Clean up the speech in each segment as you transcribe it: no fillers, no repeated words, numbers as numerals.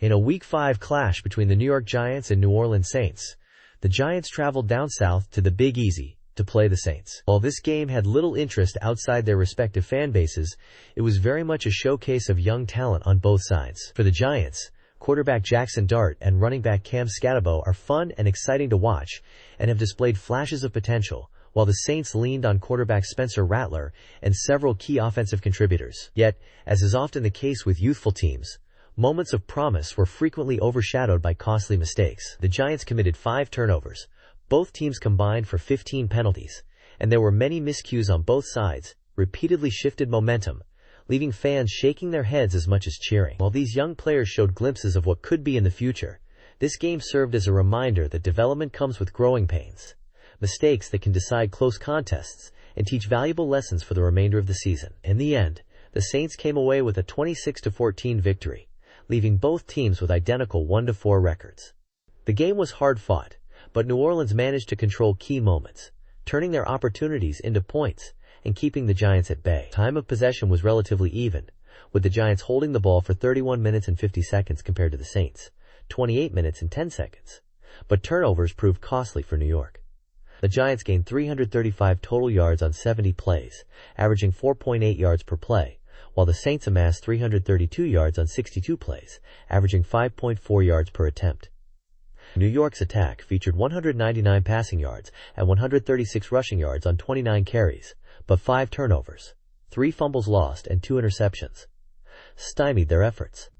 In a Week 5 clash between the New York Giants and New Orleans Saints, the Giants traveled down south to the Big Easy to play the Saints. While this game had little interest outside their respective fan bases, it was very much a showcase of young talent on both sides. For the Giants, quarterback Jackson Dart and running back Cam Scatabo are fun and exciting to watch and have displayed flashes of potential, while the Saints leaned on quarterback Spencer Rattler and several key offensive contributors. Yet, as is often the case with youthful teams, moments of promise were frequently overshadowed by costly mistakes. The Giants committed 5 turnovers. Both teams combined for 15 penalties, and there were many miscues on both sides, repeatedly shifted momentum, leaving fans shaking their heads as much as cheering. While these young players showed glimpses of what could be in the future, this game served as a reminder that development comes with growing pains, mistakes that can decide close contests, and teach valuable lessons for the remainder of the season. In the end, the Saints came away with a 26-14 victory, leaving both teams with identical 1-4 records. The game was hard-fought, but New Orleans managed to control key moments, turning their opportunities into points and keeping the Giants at bay. Time of possession was relatively even, with the Giants holding the ball for 31 minutes and 50 seconds compared to the Saints, 28 minutes and 10 seconds. But turnovers proved costly for New York. The Giants gained 335 total yards on 70 plays, averaging 4.8 yards per play, while the Saints amassed 332 yards on 62 plays, averaging 5.4 yards per attempt. New York's attack featured 199 passing yards and 136 rushing yards on 29 carries, but 5 turnovers, 3 fumbles lost and 2 interceptions stymied their efforts.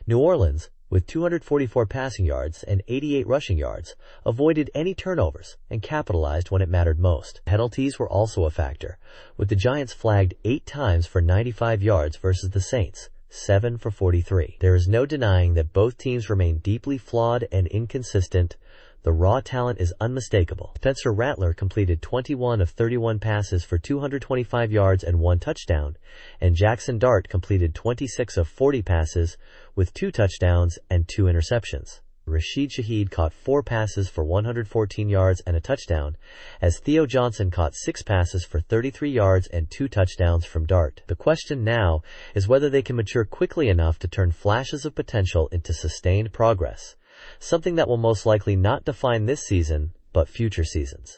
New Orleans, with 244 passing yards and 88 rushing yards, avoided any turnovers and capitalized when it mattered most. Penalties were also a factor, with the Giants flagged 8 times for 95 yards versus the Saints, 7 for 43. There is no denying that both teams remain deeply flawed and inconsistent. The raw talent is unmistakable. Spencer Rattler completed 21 of 31 passes for 225 yards and 1 touchdown, and Jackson Dart completed 26 of 40 passes with 2 touchdowns and 2 interceptions. Rashid Shaheed caught 4 passes for 114 yards and a touchdown, as Theo Johnson caught 6 passes for 33 yards and 2 touchdowns from Dart. The question now is whether they can mature quickly enough to turn flashes of potential into sustained progress, something that will most likely not define this season, but future seasons.